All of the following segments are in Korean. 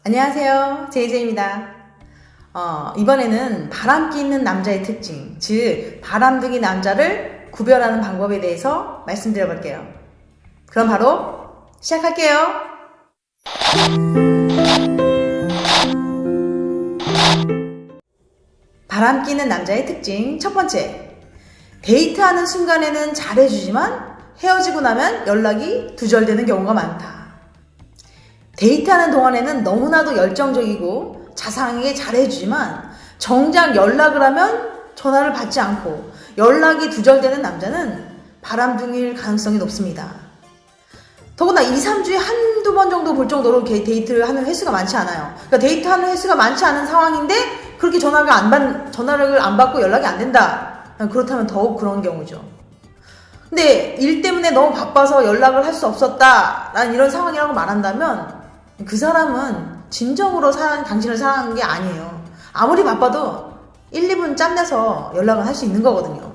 안녕하세요. 제이제이입니다. 이번에는 바람기 있는 남자의 특징, 즉 바람둥이 남자를 구별하는 방법에 대해서 말씀드려 볼게요. 그럼 바로 시작할게요. 바람기 있는 남자의 특징 첫 번째, 데이트하는 순간에는 잘해주지만 헤어지고 나면 연락이 두절되는 경우가 많다. 데이트하는 동안에는 너무나도 열정적이고 자상하게 잘해주지만 정작 연락을 하면 전화를 받지 않고 연락이 두절되는 남자는 바람둥이일 가능성이 높습니다. 더구나 2, 3주에 한두 번 정도 볼 정도로 데이트를 하는 횟수가 많지 않아요. 그러니까 데이트하는 횟수가 많지 않은 상황인데 그렇게 전화를 안 받고 연락이 안 된다. 그렇다면 더욱 그런 경우죠. 근데 일 때문에 너무 바빠서 연락을 할 수 없었다 라는 이런 상황이라고 말한다면 그 사람은 진정으로 당신을 사랑하는 게 아니에요. 아무리 바빠도 1, 2분 짬내서 연락을 할 수 있는 거거든요.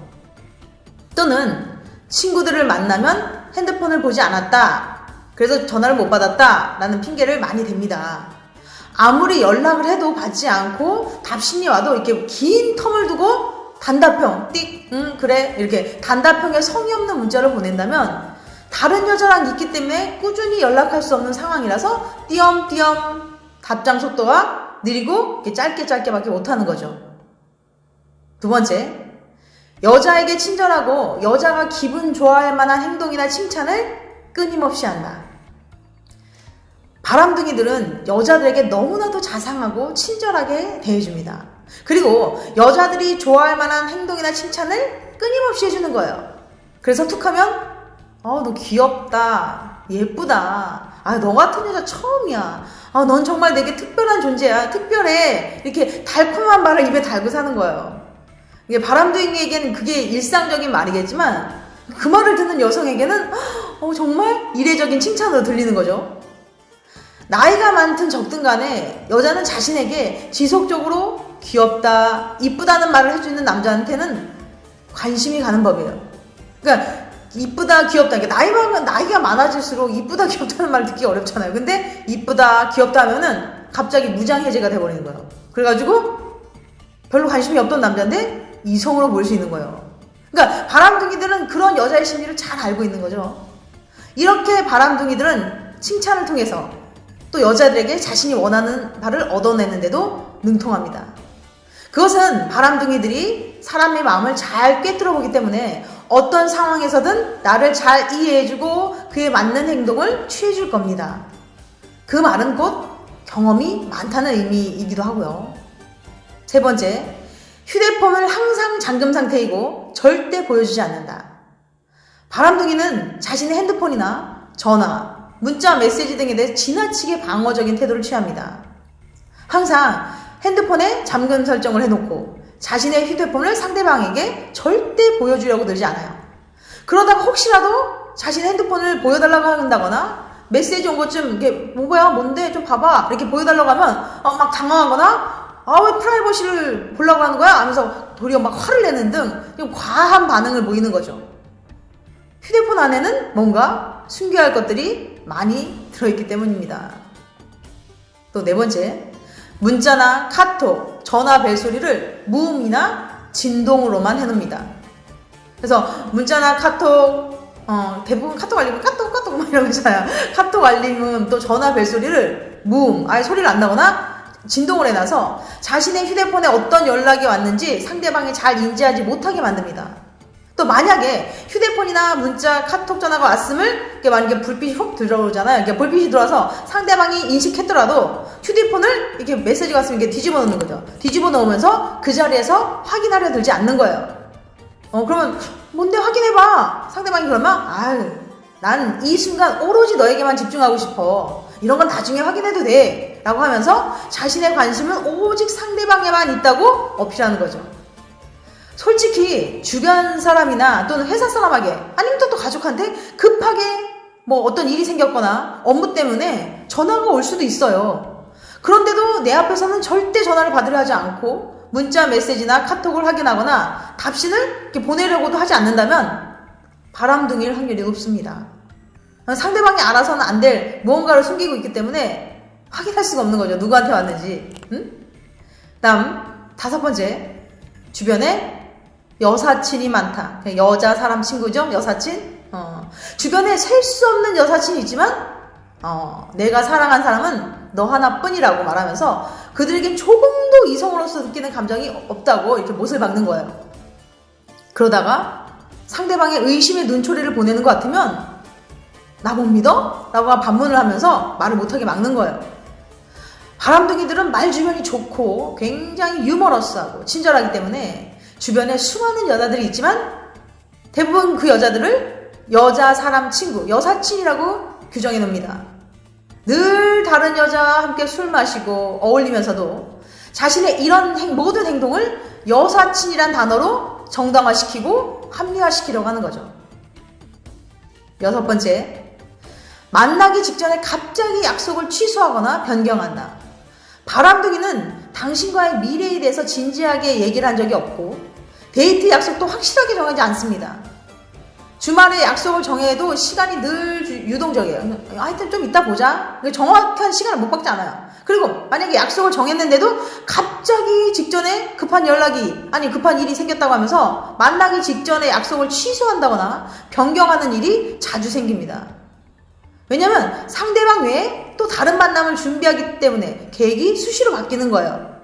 또는 친구들을 만나면 핸드폰을 보지 않았다, 그래서 전화를 못 받았다 라는 핑계를 많이 댑니다. 아무리 연락을 해도 받지 않고 답신이 와도 이렇게 긴 텀을 두고 단답형, 띡, 그래, 이렇게 단답형의 성의 없는 문자를 보낸다면 다른 여자랑 있기 때문에 꾸준히 연락할 수 없는 상황이라서 띄엄띄엄 답장 속도가 느리고 짧게밖에 못하는 거죠. 두 번째, 여자에게 친절하고 여자가 기분 좋아할 만한 행동이나 칭찬을 끊임없이 한다. 바람둥이들은 여자들에게 너무나도 자상하고 친절하게 대해줍니다. 그리고 여자들이 좋아할 만한 행동이나 칭찬을 끊임없이 해주는 거예요. 그래서 툭하면 너 귀엽다, 예쁘다, 너 같은 여자 처음이야, 넌 정말 되게 특별한 존재야, 특별해, 이렇게 달콤한 말을 입에 달고 사는 거예요. 이게 바람둥이에게는 그게 일상적인 말이겠지만 그 말을 듣는 여성에게는 정말 이례적인 칭찬으로 들리는 거죠. 나이가 많든 적든 간에 여자는 자신에게 지속적으로 귀엽다, 이쁘다는 말을 해주는 남자한테는 관심이 가는 법이에요. 그러니까 이쁘다, 귀엽다, 나이가 많아질수록 이쁘다, 귀엽다는 말 듣기 어렵잖아요. 근데 이쁘다, 귀엽다 하면은 갑자기 무장해제가 돼버리는 거예요. 그래가지고 별로 관심이 없던 남자인데 이성으로 볼 수 있는 거예요. 그러니까 바람둥이들은 그런 여자의 심리를 잘 알고 있는 거죠. 이렇게 바람둥이들은 칭찬을 통해서 또 여자들에게 자신이 원하는 바를 얻어내는데도 능통합니다. 그것은 바람둥이들이 사람의 마음을 잘 꿰뚫어 보기 때문에 어떤 상황에서든 나를 잘 이해해주고 그에 맞는 행동을 취해줄 겁니다. 그 말은 곧 경험이 많다는 의미이기도 하고요. 세 번째, 휴대폰을 항상 잠금 상태이고 절대 보여주지 않는다. 바람둥이는 자신의 핸드폰이나 전화, 문자, 메시지 등에 대해 지나치게 방어적인 태도를 취합니다. 항상 핸드폰에 잠금 설정을 해놓고 자신의 휴대폰을 상대방에게 절대 보여주려고 들지 않아요. 그러다가 혹시라도 자신의 핸드폰을 보여달라고 한다거나 메시지 온 것 좀 이게 뭐야, 뭔데, 좀 봐봐, 이렇게 보여달라고 하면 막 당황하거나 왜 프라이버시를 보려고 하는 거야? 하면서 도리어 막 화를 내는 등 과한 반응을 보이는 거죠. 휴대폰 안에는 뭔가 숨겨야 할 것들이 많이 들어있기 때문입니다. 또 네 번째, 문자나 카톡, 전화 벨소리를 무음이나 진동으로만 해놓습니다. 그래서 문자나 카톡, 대부분 카톡 알림은 까똑 막 이런 거 있잖아요. 카톡 알림은 또 전화 벨소리를 무음, 아예 소리를 안 나거나 진동을 해놔서 자신의 휴대폰에 어떤 연락이 왔는지 상대방이 잘 인지하지 못하게 만듭니다. 또 만약에 휴대폰이나 문자, 카톡 전화가 왔음을 만약에 불빛이 훅 들어오잖아요. 이렇게 불빛이 들어와서 상대방이 인식했더라도 휴대폰을 이렇게 메시지가 왔으면 이렇게 뒤집어 놓는 거죠. 뒤집어 놓으면서 그 자리에서 확인하려 들지 않는 거예요. 그러면 뭔데 확인해봐. 상대방이 그러면 난 이 순간 오로지 너에게만 집중하고 싶어. 이런 건 나중에 확인해도 돼. 라고 하면서 자신의 관심은 오직 상대방에만 있다고 어필하는 거죠. 솔직히 주변 사람이나 또는 회사 사람에게 아니면 또 가족한테 급하게 어떤 일이 생겼거나 업무 때문에 전화가 올 수도 있어요. 그런데도 내 앞에서는 절대 전화를 받으려 하지 않고 문자, 메시지나 카톡을 확인하거나 답신을 이렇게 보내려고도 하지 않는다면 바람둥이일 확률이 높습니다. 상대방이 알아서는 안 될 무언가를 숨기고 있기 때문에 확인할 수가 없는 거죠. 누구한테 왔는지. 다음 5번째, 주변에 여사친이 많다. 여자 사람 친구죠. 여사친. 주변에 셀 수 없는 여사친이 있지만 내가 사랑한 사람은 너 하나뿐이라고 말하면서 그들에겐 조금도 이성으로서 느끼는 감정이 없다고 이렇게 못을 박는 거예요. 그러다가 상대방의 의심의 눈초리를 보내는 것 같으면 나 못 믿어? 라고 반문을 하면서 말을 못하게 막는 거예요. 바람둥이들은 말 주변이 좋고 굉장히 유머러스하고 친절하기 때문에 주변에 수많은 여자들이 있지만 대부분 그 여자들을 여자 사람 친구, 여사친이라고 규정해 놓습니다. 늘 다른 여자와 함께 술 마시고 어울리면서도 자신의 이런 모든 행동을 여사친이란 단어로 정당화시키고 합리화시키려고 하는 거죠. 6번째, 만나기 직전에 갑자기 약속을 취소하거나 변경한다. 바람둥이는 당신과의 미래에 대해서 진지하게 얘기를 한 적이 없고 데이트 약속도 확실하게 정하지 않습니다. 주말에 약속을 정해도 시간이 늘 유동적이에요. 하여튼 좀 이따 보자. 정확한 시간을 못 박지 않아요. 그리고 만약에 약속을 정했는데도 갑자기 직전에 급한 일이 생겼다고 하면서 만나기 직전에 약속을 취소한다거나 변경하는 일이 자주 생깁니다. 왜냐면 상대방 외에 또 다른 만남을 준비하기 때문에 계획이 수시로 바뀌는 거예요.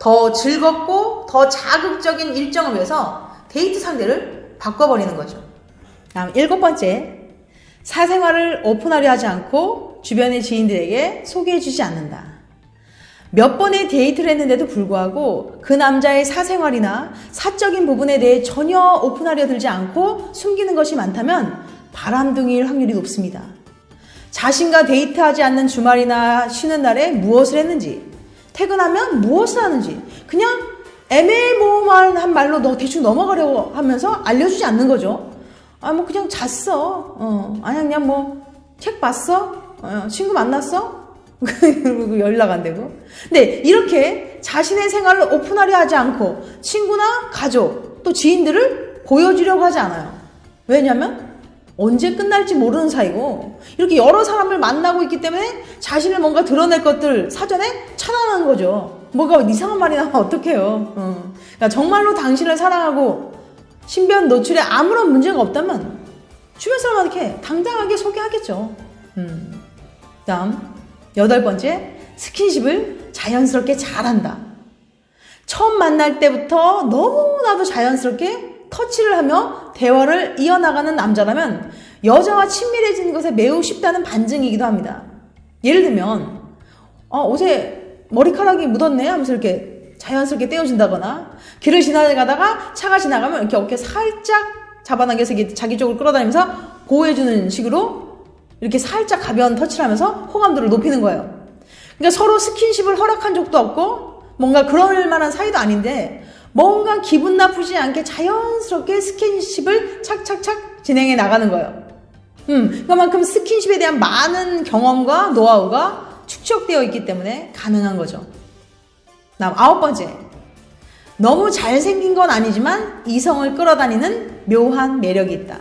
더 즐겁고 더 자극적인 일정을 위해서 데이트 상대를 바꿔버리는 거죠. 다음 7번째, 사생활을 오픈하려 하지 않고 주변의 지인들에게 소개해주지 않는다. 몇 번의 데이트를 했는데도 불구하고 그 남자의 사생활이나 사적인 부분에 대해 전혀 오픈하려 들지 않고 숨기는 것이 많다면 바람둥이일 확률이 높습니다. 자신과 데이트하지 않는 주말이나 쉬는 날에 무엇을 했는지, 퇴근하면 무엇을 하는지 그냥 애매모호한 말로 너 대충 넘어가려고 하면서 알려주지 않는 거죠. 뭐 그냥 잤어. 아니 그냥 뭐 책 봤어. 친구 만났어. 그리고 연락 안 되고. 근데 이렇게 자신의 생활을 오픈하려 하지 않고 친구나 가족 또 지인들을 보여주려고 하지 않아요. 왜냐면 언제 끝날지 모르는 사이고 이렇게 여러 사람을 만나고 있기 때문에 자신을 뭔가 드러낼 것들 사전에 차단하는 거죠. 뭐가 이상한 말이 나면 어떡해요. 그러니까 정말로 당신을 사랑하고 신변 노출에 아무런 문제가 없다면 주변 사람한테 당당하게 소개하겠죠. 다음 8번째, 스킨십을 자연스럽게 잘한다. 처음 만날 때부터 너무나도 자연스럽게 터치를 하며 대화를 이어나가는 남자라면 여자와 친밀해지는 것에 매우 쉽다는 반증이기도 합니다. 예를 들면 옷에 머리카락이 묻었네 하면서 이렇게 자연스럽게 떼어준다거나 길을 지나가다가 차가 지나가면 이렇게 어깨 살짝 잡아당겨서 자기 쪽으로 끌어다니면서 보호해주는 식으로 이렇게 살짝 가벼운 터치를 하면서 호감도를 높이는 거예요. 그러니까 서로 스킨십을 허락한 적도 없고 뭔가 그럴 만한 사이도 아닌데 뭔가 기분 나쁘지 않게 자연스럽게 스킨십을 착착착 진행해 나가는 거예요. 그만큼 스킨십에 대한 많은 경험과 노하우가 축적되어 있기 때문에 가능한 거죠. 다음 9번째, 너무 잘생긴 건 아니지만 이성을 끌어다니는 묘한 매력이 있다.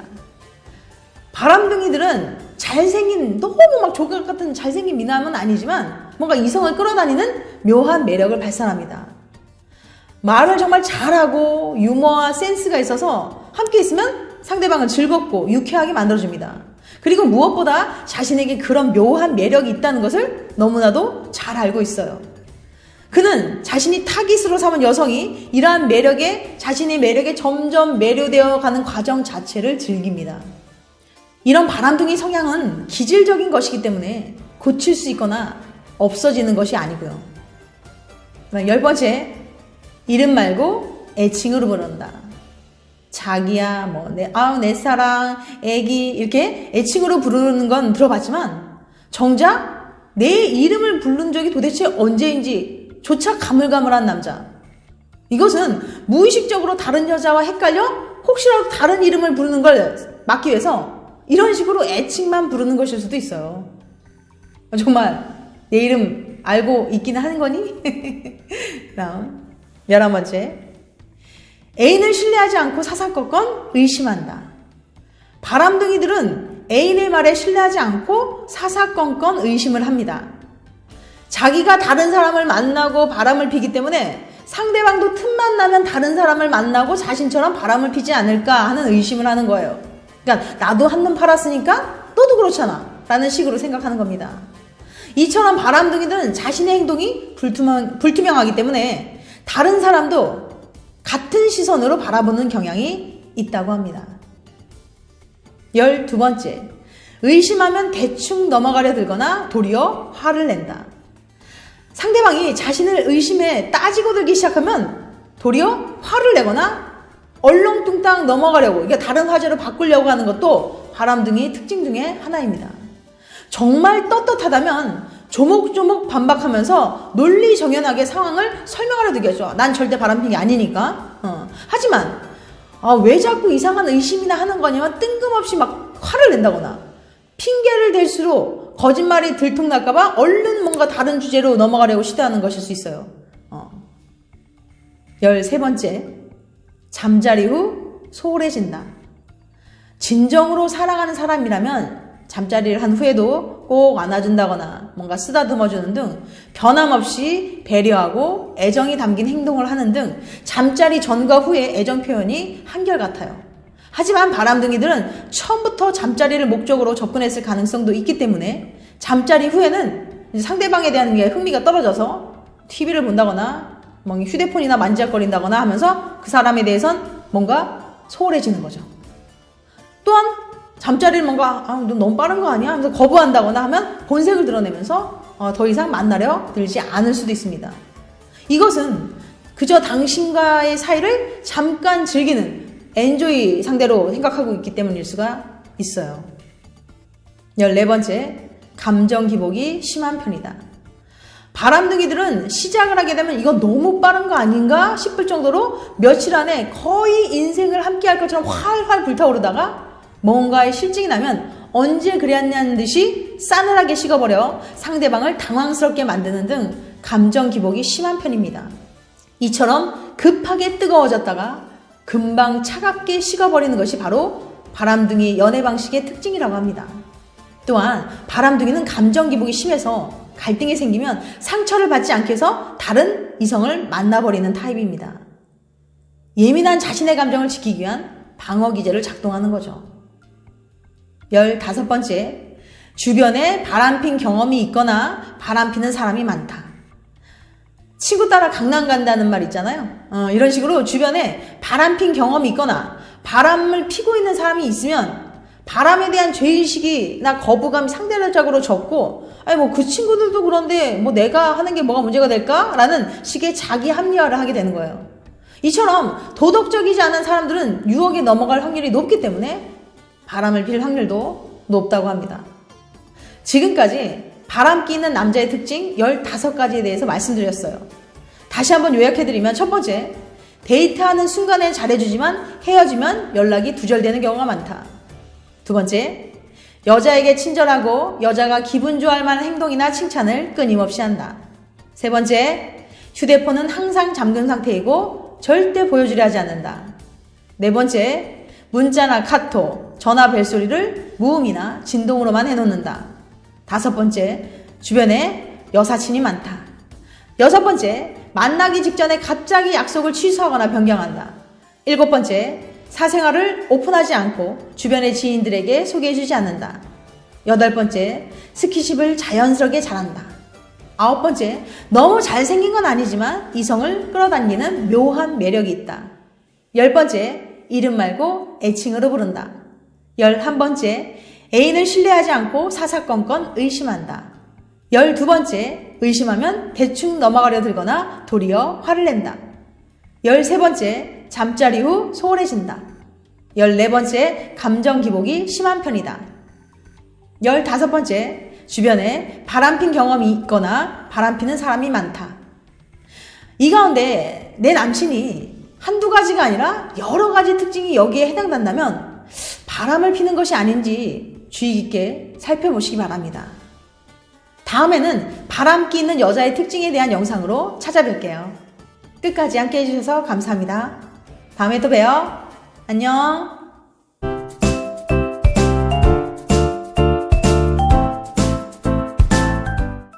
바람둥이들은 잘생긴 너무 막 조각 같은 잘생긴 미남은 아니지만 뭔가 이성을 끌어다니는 묘한 매력을 발산합니다. 말을 정말 잘하고 유머와 센스가 있어서 함께 있으면 상대방을 즐겁고 유쾌하게 만들어줍니다. 그리고 무엇보다 자신에게 그런 묘한 매력이 있다는 것을 너무나도 잘 알고 있어요. 그는 자신이 타깃으로 삼은 여성이 이러한 매력에 자신의 매력에 점점 매료되어 가는 과정 자체를 즐깁니다. 이런 바람둥이 성향은 기질적인 것이기 때문에 고칠 수 있거나 없어지는 것이 아니고요. 10번째, 이름 말고 애칭으로 부른다. 자기야, 내 사랑, 애기 이렇게 애칭으로 부르는 건 들어봤지만 정작 내 이름을 부른 적이 도대체 언제인지 조차 가물가물한 남자. 이것은 무의식적으로 다른 여자와 헷갈려 혹시라도 다른 이름을 부르는 걸 막기 위해서 이런 식으로 애칭만 부르는 것일 수도 있어요. 정말 내 이름 알고 있긴 하는 거니? 다음 11번째, 애인을 신뢰하지 않고 사사건건 의심한다. 바람둥이들은 애인의 말에 신뢰하지 않고 사사건건 의심을 합니다. 자기가 다른 사람을 만나고 바람을 피기 때문에 상대방도 틈만 나면 다른 사람을 만나고 자신처럼 바람을 피지 않을까 하는 의심을 하는 거예요. 그러니까 나도 한눈 팔았으니까 너도 그렇잖아 라는 식으로 생각하는 겁니다. 이처럼 바람둥이들은 자신의 행동이 불투명하기 때문에 다른 사람도 같은 시선으로 바라보는 경향이 있다고 합니다. 12번째, 의심하면 대충 넘어가려 들거나 도리어 화를 낸다. 상대방이 자신을 의심해 따지고 들기 시작하면 도리어 화를 내거나 얼렁뚱땅 넘어가려고, 이게 다른 화제로 바꾸려고 하는 것도 바람둥이 특징 중에 하나입니다. 정말 떳떳하다면 조목조목 반박하면서 논리정연하게 상황을 설명하려 들겠죠. 난 절대 바람핀 게 아니니까. 하지만 왜 자꾸 이상한 의심이나 하는 거냐면 뜬금없이 막 화를 낸다거나 핑계를 댈수록 거짓말이 들통날까봐 얼른 뭔가 다른 주제로 넘어가려고 시도하는 것일 수 있어요. 13번째, 잠자리 후 소홀해진다. 진정으로 사랑하는 사람이라면 잠자리를 한 후에도 꼭 안아준다거나 뭔가 쓰다듬어주는 등 변함없이 배려하고 애정이 담긴 행동을 하는 등 잠자리 전과 후의 애정 표현이 한결같아요. 하지만 바람둥이들은 처음부터 잠자리를 목적으로 접근했을 가능성도 있기 때문에 잠자리 후에는 상대방에 대한 흥미가 떨어져서 TV를 본다거나 휴대폰이나 만지작거린다거나 하면서 그 사람에 대해선 뭔가 소홀해지는 거죠. 또한 잠자리를 뭔가 너 너무 빠른 거 아니야? 하면서 거부한다거나 하면 본색을 드러내면서 더 이상 만나려 들지 않을 수도 있습니다. 이것은 그저 당신과의 사이를 잠깐 즐기는 엔조이 상대로 생각하고 있기 때문일 수가 있어요. 14번째, 감정 기복이 심한 편이다. 바람둥이들은 시작을 하게 되면 이거 너무 빠른 거 아닌가 싶을 정도로 며칠 안에 거의 인생을 함께할 것처럼 활활 불타오르다가 뭔가에 실증이 나면 언제 그랬냐는 듯이 싸늘하게 식어버려 상대방을 당황스럽게 만드는 등 감정 기복이 심한 편입니다. 이처럼 급하게 뜨거워졌다가 금방 차갑게 식어버리는 것이 바로 바람둥이 연애 방식의 특징이라고 합니다. 또한 바람둥이는 감정 기복이 심해서 갈등이 생기면 상처를 받지 않게 해서 다른 이성을 만나버리는 타입입니다. 예민한 자신의 감정을 지키기 위한 방어 기제를 작동하는 거죠. 15번째, 주변에 바람핀 경험이 있거나 바람피는 사람이 많다. 친구 따라 강남 간다는 말 있잖아요. 이런 식으로 주변에 바람핀 경험이 있거나 바람을 피고 있는 사람이 있으면 바람에 대한 죄의식이나 거부감이 상대적으로 적고 그 친구들도 그런데 내가 하는 게 뭐가 문제가 될까? 라는 식의 자기 합리화를 하게 되는 거예요. 이처럼 도덕적이지 않은 사람들은 유혹에 넘어갈 확률이 높기 때문에 바람을 필 확률도 높다고 합니다. 지금까지 바람기 있는 남자의 특징 15가지에 대해서 말씀드렸어요. 다시 한번 요약해드리면, 첫 번째, 데이트하는 순간엔 잘해주지만 헤어지면 연락이 두절되는 경우가 많다. 두 번째, 여자에게 친절하고 여자가 기분 좋아할 만한 행동이나 칭찬을 끊임없이 한다. 세 번째, 휴대폰은 항상 잠금 상태이고 절대 보여주려 하지 않는다. 네 번째, 문자나 카톡, 전화 벨소리를 무음이나 진동으로만 해놓는다. 다섯 번째, 주변에 여사친이 많다. 여섯 번째, 만나기 직전에 갑자기 약속을 취소하거나 변경한다. 일곱 번째, 사생활을 오픈하지 않고 주변의 지인들에게 소개해주지 않는다. 여덟 번째, 스킨십을 자연스럽게 잘한다. 아홉 번째, 너무 잘생긴 건 아니지만 이성을 끌어당기는 묘한 매력이 있다. 열 번째, 이름 말고 애칭으로 부른다. 11번째, 애인을 신뢰하지 않고 사사건건 의심한다. 12번째, 의심하면 대충 넘어가려 들거나 도리어 화를 낸다. 13번째, 잠자리 후 소홀해진다. 14번째, 감정 기복이 심한 편이다. 15번째, 주변에 바람핀 경험이 있거나 바람피는 사람이 많다. 이 가운데 내 남친이 한두 가지가 아니라 여러 가지 특징이 여기에 해당된다면 바람을 피는 것이 아닌지 주의 깊게 살펴보시기 바랍니다. 다음에는 바람기 있는 여자의 특징에 대한 영상으로 찾아뵐게요. 끝까지 함께 해주셔서 감사합니다. 다음에 또 봬요. 안녕.